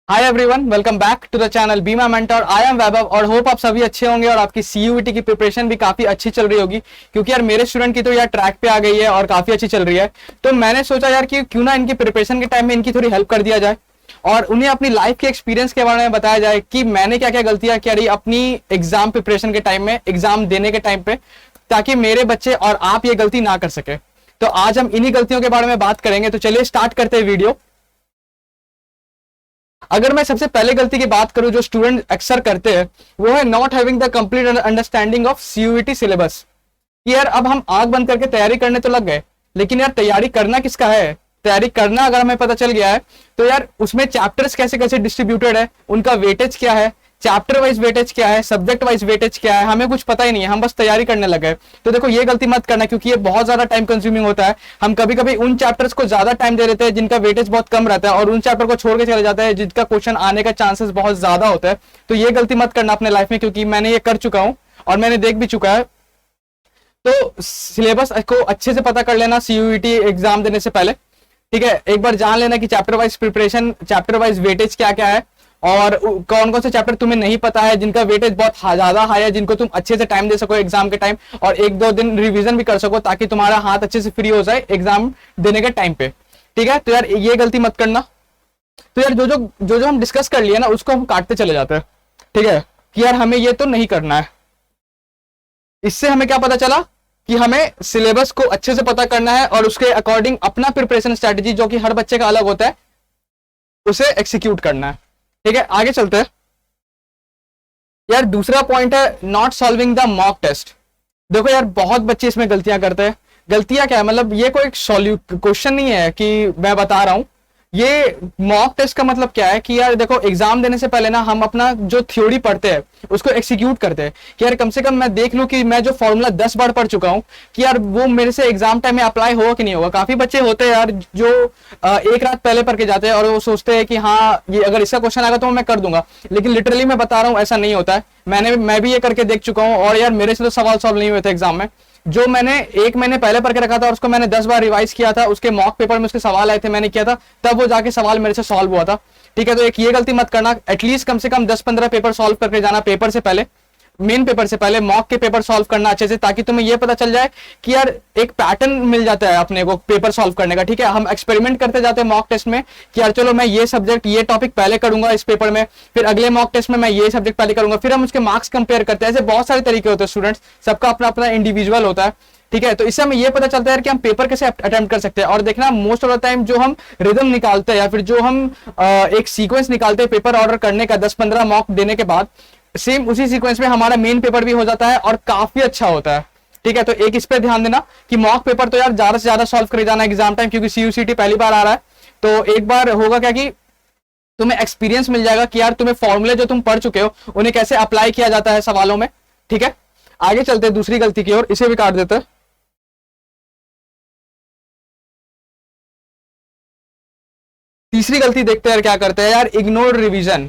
Hi everyone, welcome back to the channel be my mentor. I am Vaibhav और hope आप सभी अच्छे होंगे और आपकी सीयूईटी की प्रिपरेशन भी काफी अच्छी चल रही होगी, क्योंकि यार मेरे स्टूडेंट की तो यार ट्रैक पे आ गई है और काफी अच्छी चल रही है। तो मैंने सोचा यार कि क्यों ना इनकी प्रिपरेशन के टाइम में इनकी थोड़ी हेल्प कर दिया जाए और उन्हें अपनी लाइफ के एक्सपीरियंस के बारे में बताया जाए कि मैंने क्या क्या गलतियां करी अपनी एग्जाम प्रिपरेशन के टाइम में, एग्जाम देने के टाइम पे, ताकि मेरे बच्चे और आप ये गलती ना कर सके। तो आज हम इन्हीं गलतियों के बारे में बात करेंगे। तो चलिए स्टार्ट करते हैं वीडियो। अगर मैं सबसे पहले गलती की बात करूं जो स्टूडेंट अक्सर करते हैं, वो है not having the complete understanding of CUET syllabus. कि यार अब हम आंख बंद करके तैयारी करने तो लग गए, लेकिन यार तैयारी करना किसका है? तैयारी करना अगर हमें पता चल गया है तो यार उसमें चैप्टर्स कैसे कैसे डिस्ट्रीब्यूटेड है, उनका वेटेज क्या है, चैप्टर वाइज वेटेज क्या है, सब्जेक्ट वाइज वेटेज क्या है, हमें कुछ पता ही नहीं है, हम बस तैयारी करने लगे। तो देखो ये गलती मत करना, क्योंकि ये बहुत ज्यादा टाइम कंज्यूमिंग होता है। हम कभी कभी उन चैप्टर्स को ज्यादा टाइम दे देते हैं जिनका वेटेज बहुत कम रहता है और उन चैप्टर को छोड़ के चले जाते हैं जिनका क्वेश्चन आने का चांसेस बहुत ज्यादा होता है। तो ये गलती मत करना अपने लाइफ में, क्योंकि मैंने ये कर चुका हूं और मैंने देख भी चुका है। तो सिलेबस को अच्छे से पता कर लेना सीयूईटी एग्जाम देने से पहले, ठीक है। एक बार जान लेना कि chapter wise preparation, chapter wise weightage क्या क्या है और कौन कौन से चैप्टर तुम्हें नहीं पता है जिनका वेटेज बहुत ज्यादा हाई है, जिनको तुम अच्छे से टाइम दे सको एग्जाम के टाइम, और एक दो दिन रिवीजन भी कर सको ताकि तुम्हारा हाथ अच्छे से फ्री हो जाए एग्जाम देने के टाइम पे, ठीक है। तो यार ये गलती मत करना। तो यार जो हम डिस्कस कर लिया ना उसको हम काटते चले जाते हैं, ठीक है, कि यार हमें ये तो नहीं करना है। इससे हमें क्या पता चला कि हमें सिलेबस को अच्छे से पता करना है और उसके अकॉर्डिंग अपना प्रिपरेशन स्ट्रेटेजी, जो कि हर बच्चे का अलग होता है, उसे एक्सिक्यूट करना है, ठीक है। आगे चलते हैं। यार दूसरा पॉइंट है not solving the mock test. देखो यार बहुत बच्चे इसमें गलतियां करते हैं। गलतियां क्या है, मतलब ये कोई क्वेश्चन नहीं है कि मैं बता रहा हूं। ये मॉक टेस्ट का मतलब क्या है कि यार देखो एग्जाम देने से पहले ना हम अपना जो थ्योरी पढ़ते हैं उसको एक्सिक्यूट करते हैं कि यार कम से कम मैं देख लूं कि मैं जो फॉर्मूला 10 बार पढ़ चुका हूं कि यार वो मेरे से एग्जाम टाइम में अप्लाई होगा कि नहीं होगा। काफी बच्चे होते हैं यार जो एक रात पहले पढ़ के जाते हैं और वो सोचते हैं कि हाँ ये अगर इसका क्वेश्चन आएगा तो मैं कर दूंगा, लेकिन लिटरली मैं बता रहा हूँ ऐसा नहीं होता है। मैं भी ये करके देख चुका हूँ और यार मेरे से तो सवाल सॉल्व नहीं हुए थे एग्जाम में। जो मैंने एक महीने पहले पढ़ के रखा था और उसको मैंने 10 बार रिवाइज किया था, उसके मॉक पेपर में उसके सवाल आए थे, मैंने किया था, तब वो जाके सवाल मेरे से सॉल्व हुआ था, ठीक है। तो एक ये गलती मत करना, एटलीस्ट कम से कम 10-15 पेपर सॉल्व करके जाना पेपर से पहले, मेन पेपर से पहले मॉक के पेपर सॉल्व करना अच्छे से, ताकि तुम्हें ये पता चल जाए कि यार एक पैटर्न मिल जाता है अपने को पेपर सॉल्व करने का, ठीक है। हम एक्सपेरिमेंट करते जाते हैं मॉक टेस्ट में कि यार चलो मैं ये सब्जेक्ट ये टॉपिक पहले करूंगा इस पेपर में, फिर अगले मॉक टेस्ट में मैं ये सब्जेक्ट पहले करूंगा, फिर हम उसके मार्क्स कंपेयर करते हैं। ऐसे बहुत सारे तरीके होते हैं स्टूडेंट्स, सबका अपना अपना इंडिविजुअल होता है, ठीक है। तो इससे हमें ये पता चलता है कि हम पेपर कैसे अटेम्प्ट कर सकते हैं। और देखना मोस्ट ऑफ द टाइम जो हम रिदम निकालते हैं या फिर जो हम एक सीक्वेंस निकालते हैं पेपर ऑर्डर करने का 10-15 मॉक देने के बाद, सेम उसी सीक्वेंस में हमारा मेन पेपर भी हो जाता है और काफी अच्छा होता है, ठीक है। तो एक इस पे ध्यान देना कि मॉक पेपर तो यार ज्यादा से ज्यादा सॉल्व कर जाना एग्जाम टाइम, क्योंकि सीयूसीटी पहली बार आ रहा है। तो एक बार होगा क्या कि तुम्हें एक्सपीरियंस मिल जाएगा कि यार तुम्हें फॉर्मूले जो तुम पढ़ चुके हो उन्हें कैसे अप्लाई किया जाता है सवालों में, ठीक है। आगे चलते हैं दूसरी गलती की ओर, इसे भी काट देते हैं। तीसरी गलती देखते हैं यार क्या करते हैं, यार इग्नोर रिवीजन,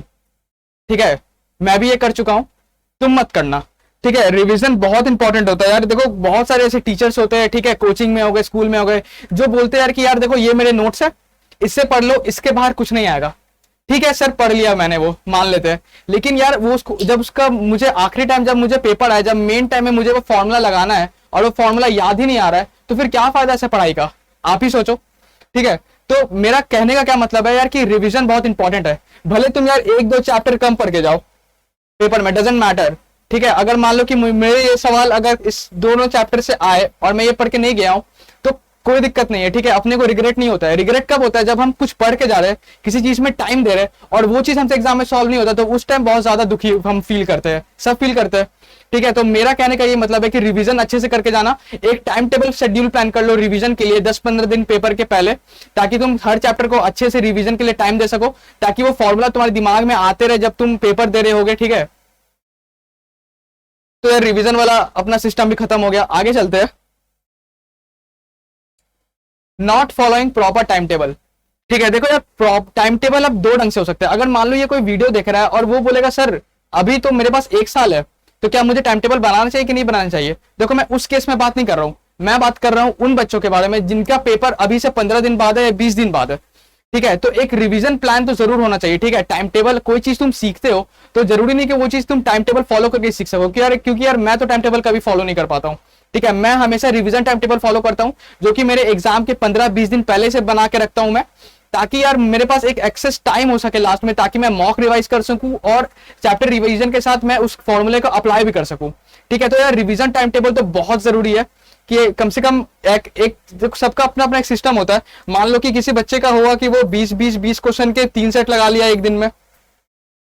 ठीक है। मैं भी ये कर चुका हूं, तुम मत करना, ठीक है। रिवीजन बहुत इंपॉर्टेंट होता है यार। देखो बहुत सारे ऐसे टीचर्स होते हैं, ठीक है, कोचिंग में हो गए, स्कूल में हो गए, जो बोलते हैं यार कि यार देखो ये मेरे नोट्स है, इससे पढ़ लो, इसके बाहर कुछ नहीं आएगा, ठीक है सर पढ़ लिया मैंने, वो मान लेते हैं। लेकिन यार वो जब उसका मुझे आखिरी टाइम जब मुझे पेपर आया, जब मेन टाइम में मुझे वो फॉर्मूला लगाना है और वो फॉर्मूला याद ही नहीं आ रहा है, तो फिर क्या फायदा ऐसे पढ़ाई का, आप ही सोचो, ठीक है। तो मेरा कहने का क्या मतलब है यार कि रिवीजन बहुत इंपॉर्टेंट है। भले तुम यार एक दो चैप्टर कम पढ़ के जाओ पेपर में, डजेंट मैटर, ठीक है। अगर मान लो कि मेरे ये सवाल अगर इस दोनों चैप्टर से आए और मैं ये पढ़ के नहीं गया हूं तो कोई दिक्कत नहीं है, ठीक है। अपने को रिग्रेट नहीं होता है। रिग्रेट कब होता है? जब हम कुछ पढ़ के जा रहे हैं, किसी चीज में टाइम दे रहे हैं और वो चीज हमसे एग्जाम में सॉल्व नहीं होता, तो उस टाइम बहुत ज्यादा दुखी हम फील करते हैं, सब फील करते हैं, ठीक है। तो मेरा कहने का ये मतलब है कि रिवीजन अच्छे से करके जाना। एक टाइम टेबल शेड्यूल प्लान कर लो रिवीजन के लिए 10-15 दिन पेपर के पहले, ताकि तुम हर चैप्टर को अच्छे से रिवीजन के लिए टाइम दे सको, ताकि वो फॉर्मूला तुम्हारे दिमाग में आते रहे जब तुम पेपर दे रहे होगे, ठीक है। तो यार रिवीजन वाला अपना सिस्टम भी खत्म हो गया। आगे चलते हैं। Not following proper time table, ठीक है। देखो यार टाइम टेबल अब दो ढंग से हो सकता है। अगर मान लो ये कोई वीडियो देख रहा है और वो बोलेगा सर अभी तो मेरे पास 1 साल है, तो क्या मुझे टाइम टेबल बनाना चाहिए कि नहीं बनाना चाहिए? देखो मैं उस केस में बात नहीं कर रहा हूं, मैं बात कर रहा हूं उन बच्चों के बारे में जिनका पेपर अभी से 15 दिन बाद है या 20 दिन बाद है। ठीक है, तो एक रिवीजन प्लान तो जरूर होना चाहिए। ठीक है, टाइम टेबल, कोई चीज तुम सीखते हो तो जरूरी नहीं कि वो चीज तुम टाइम टेबल फॉलो करके सीख सको, क्योंकि यार मैं तो टाइम टेबल कभी फॉलो नहीं कर पाता हूँ। ठीक है, मैं हमेशा रिवीजन टाइम टेबल फॉलो करता हूँ, जो कि मेरे एग्जाम के 15-20 दिन पहले से बना के रखता हूँ मैं, ताकि यार मेरे पास एक एक्सेस टाइम हो सके लास्ट में, ताकि मैं मॉक रिवाइज कर सकूं और चैप्टर रिवीजन के साथ मैं उस फॉर्मूले को अप्लाई भी कर सकूं। ठीक है, तो यार रिवीजन टाइम टेबल तो बहुत जरूरी है कि कम से कम एक सबका अपना अपना एक सिस्टम होता है। मान लो कि किसी बच्चे का हुआ कि वो 20 क्वेश्चन के 3 सेट लगा लिया एक दिन में,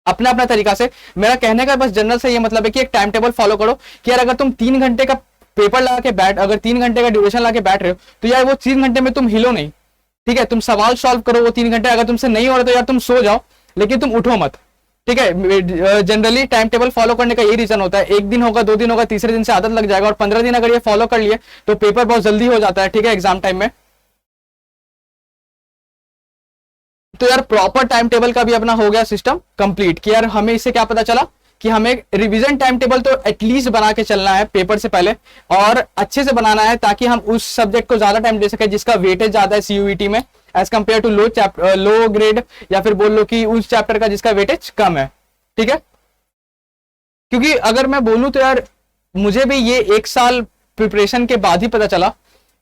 अपना अपना तरीका से। मेरा कहने का बस जनरल से ये मतलब है कि एक टाइम टेबल फॉलो करो कि यार अगर तुम 3 घंटे का पेपर लगा के बैठ, अगर 3 घंटे का ड्यूरेशन लगा के बैठ रहे हो तो यार वो 3 घंटे में तुम हिलो नहीं। ठीक है, तुम सवाल सॉल्व करो वो 3 घंटे, अगर तुमसे नहीं हो रहा तो यार तुम सो जाओ, लेकिन तुम उठो मत। ठीक है, जनरली टाइम टेबल फॉलो करने का यही रीजन होता है। एक दिन होगा, 2 दिन होगा, तीसरे दिन से आदत लग जाएगा, और 15 दिन अगर ये फॉलो कर लिए तो पेपर बहुत जल्दी हो जाता है। ठीक है, एग्जाम टाइम में। तो यार प्रॉपर टाइम टेबल का भी अपना हो गया सिस्टम कंप्लीट कि यार हमें इससे क्या पता चला कि हमें रिवीजन टाइम टेबल तो एटलीस्ट बना के चलना है पेपर से पहले, और अच्छे से बनाना है ताकि हम उस सब्जेक्ट को ज्यादा टाइम दे सके जिसका वेटेज ज्यादा है सीयूईटी में, as compare to low grade, या फिर बोल लो कि उस चैप्टर का जिसका वेटेज कम है। ठीक है, क्योंकि अगर मैं बोलूं तो यार मुझे भी ये 1 साल प्रिपरेशन के बाद ही पता चला,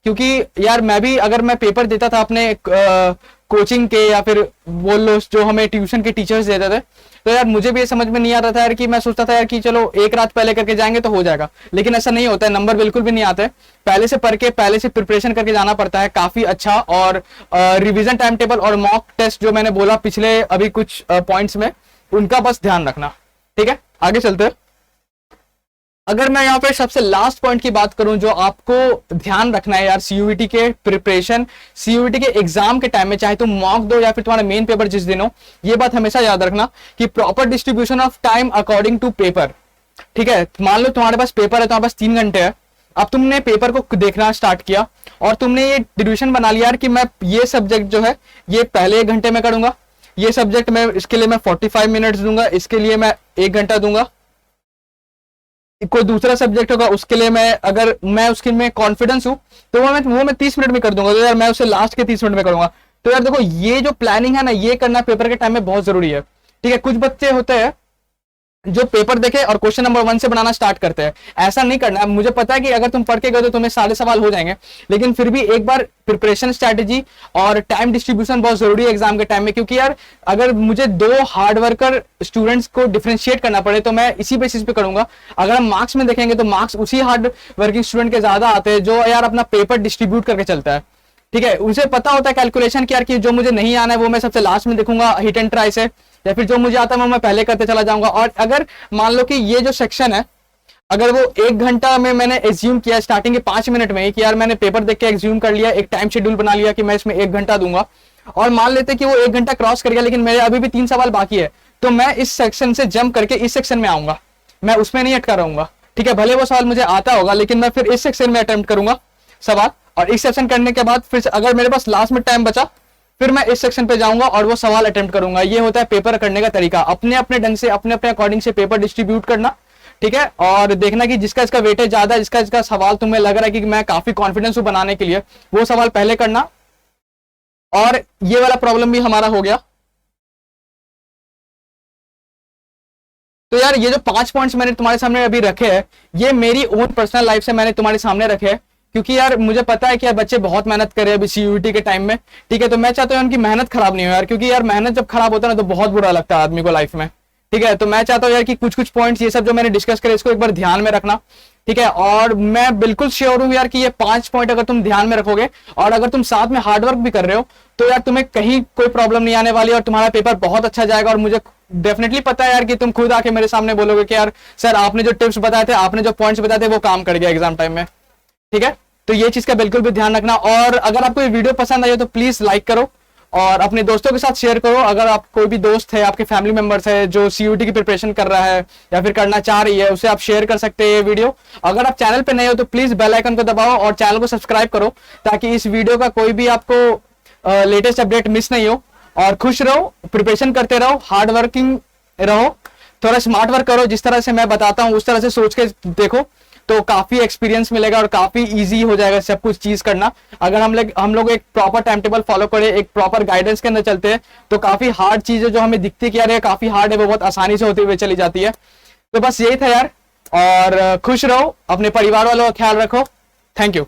क्योंकि यार मैं भी अगर मैं पेपर देता था अपने कोचिंग के, या फिर बोल लो जो हमें ट्यूशन के टीचर्स देते थे, तो यार मुझे भी ये समझ में नहीं आ रहा था यार कि मैं सोचता था यार कि चलो एक रात पहले करके जाएंगे तो हो जाएगा, लेकिन ऐसा नहीं होता है, नंबर बिल्कुल भी नहीं आते। पहले से पढ़ के, पहले से प्रिपरेशन करके जाना पड़ता है काफी अच्छा। और रिवीजन टाइम टेबल और मॉक टेस्ट जो मैंने बोला पिछले अभी कुछ पॉइंट्स में, उनका बस ध्यान रखना। ठीक है, आगे चलते हैं। अगर मैं यहाँ पे सबसे लास्ट पॉइंट की बात करूं जो आपको ध्यान रखना है यार सीयूईटी के प्रिपरेशन, सीयूईटी के एग्जाम के टाइम में, चाहे तुम मॉक दो या फिर तुम्हारा मेन पेपर जिस दिन हो, ये बात हमेशा याद रखना कि proper distribution of time according to paper. ठीक है, मान लो तुम्हारे पास पेपर है, तुम्हारे पास 3 घंटे है, अब तुमने पेपर को देखना स्टार्ट किया और तुमने ये डिविजन बना लिया यार कि मैं ये सब्जेक्ट जो है ये पहले 1 घंटे में करूंगा, ये सब्जेक्ट में इसके लिए मैं 45 मिनट्स दूंगा, इसके लिए मैं 1 घंटा दूंगा, कोई दूसरा सब्जेक्ट होगा उसके लिए मैं, अगर मैं उसके में कॉन्फिडेंस हूं तो वो मैं 30 मिनट में कर दूंगा, तो यार मैं उसे लास्ट के 30 मिनट में करूंगा। तो यार देखो ये जो प्लानिंग है ना, ये करना पेपर के टाइम में बहुत जरूरी है। ठीक है, कुछ बच्चे होते हैं जो पेपर देखे और क्वेश्चन नंबर 1 से बनाना स्टार्ट करते हैं, ऐसा नहीं करना। मुझे पता है कि अगर तुम पढ़ के गए तो तुम्हें सारे सवाल हो जाएंगे, लेकिन फिर भी एक बार प्रिपरेशन स्ट्रैटेजी और टाइम डिस्ट्रीब्यूशन बहुत जरूरी है एग्जाम के टाइम में, क्योंकि यार अगर मुझे 2 हार्ड वर्कर स्टूडेंट्स को डिफरेंशिएट करना पड़े तो मैं इसी बेसिस पे करूंगा। अगर हम मार्क्स में देखेंगे तो मार्क्स उसी हार्ड वर्किंग स्टूडेंट के ज्यादा आते हैं जो यार अपना पेपर डिस्ट्रीब्यूट करके चलता है। ठीक है, उसे पता होता है कैलकुलेशन कि यार कि जो मुझे नहीं आना है वो मैं सबसे लास्ट में देखूंगा हिट एंड ट्राई से, या फिर जो मुझे आता है वो मैं पहले करते चला जाऊंगा। और अगर मान लो कि ये जो सेक्शन है, अगर वो 1 घंटा में मैंने एज्यूम किया स्टार्टिंग के 5 मिनट में ही कि यार मैंने पेपर देख के एज्यूम कर लिया, एक टाइम शेड्यूल बना लिया कि मैं इसमें 1 घंटा दूंगा, और मान लेते कि वो 1 घंटा क्रॉस कर गया लेकिन मेरे अभी भी 3 सवाल बाकी है, तो मैं इस सेक्शन से जंप करके इस सेक्शन में आऊंगा, मैं उसमें नहीं अटका रहूंगा। ठीक है, भले वो सवाल मुझे आता होगा लेकिन मैं फिर इस सेक्शन में अटेम्प्ट करूंगा सवाल, और इस सेक्शन करने के बाद फिर अगर मेरे पास लास्ट में टाइम बचा फिर मैं इस सेक्शन पे जाऊंगा और वो सवाल अटेम्प्ट करूंगा। ये होता है पेपर करने का तरीका, अपने अपने ढंग से, अपने अपने अकॉर्डिंग से पेपर डिस्ट्रीब्यूट करना। ठीक है, और देखना कि जिसका इसका वेटेज ज्यादा है, जिसका इसका सवाल तुम्हें लग रहा है कि मैं काफी कॉन्फिडेंस हूं बनाने के लिए, वो सवाल पहले करना। और ये वाला प्रॉब्लम भी हमारा हो गया। तो यार ये जो 5 पॉइंट्स मैंने तुम्हारे सामने अभी रखे हैं, ये मेरी ओन पर्सनल लाइफ से मैंने तुम्हारे सामने रखे हैं, क्योंकि यार मुझे पता है कि यार बच्चे बहुत मेहनत कर रहे हैं अभी सीयूईटी के टाइम में। ठीक है, तो मैं चाहता हूँ उनकी मेहनत खराब नहीं हो यार, क्योंकि यार मेहनत जब खराब होता है ना तो बहुत बुरा लगता है आदमी को लाइफ में। ठीक है, तो मैं चाहता हूँ यार कि कुछ कुछ पॉइंट्स ये सब जो मैंने डिस्कस करे इसको एक बार ध्यान में रखना। ठीक है, और मैं बिल्कुल श्योर हूँ यार कि ये 5 पॉइंट अगर तुम ध्यान में रखोगे और अगर तुम साथ में हार्डवर्क भी कर रहे हो तो यार तुम्हें कहीं कोई प्रॉब्लम नहीं आने वाली और तुम्हारा पेपर बहुत अच्छा जाएगा। और मुझे डेफिनेटली पता है यार कि तुम खुद आके मेरे सामने बोलोगे कि यार सर आपने जो टिप्स बताए थे, आपने जो पॉइंट्स बताए थे वो काम कर गया एग्जाम टाइम में। ठीक है, तो ये चीज का बिल्कुल भी ध्यान रखना। और अगर आपको ये वीडियो पसंद आई हो तो प्लीज लाइक करो और अपने दोस्तों के साथ शेयर करो। अगर आप कोई भी दोस्त है, आपके फैमिली मेंबर्स है जो सीयूटी की प्रिपरेशन कर रहा है या फिर करना चाह रही है, उसे आप शेयर कर सकते हैं ये वीडियो। अगर आप चैनल पे नए हो तो प्लीज बेल आइकन को दबाओ और चैनल को सब्सक्राइब करो ताकि इस वीडियो का कोई भी आपको लेटेस्ट अपडेट मिस नहीं हो। और खुश रहो, प्रिपरेशन करते रहो, हार्ड वर्किंग रहो, थोड़ा स्मार्ट वर्क करो, जिस तरह से मैं बताता हूँ उस तरह से सोच के देखो तो काफी एक्सपीरियंस मिलेगा और काफी इजी हो जाएगा सब कुछ चीज करना। अगर हम लोग एक प्रॉपर टाइम टेबल फॉलो करें, एक प्रॉपर गाइडेंस के अंदर चलते हैं, तो काफी हार्ड चीजें जो हमें दिखती है कि यार ये काफी हार्ड है, वो बहुत आसानी से होती हुई चली जाती है। तो बस यही था यार, और खुश रहो, अपने परिवार वालों का ख्याल रखो। Thank you.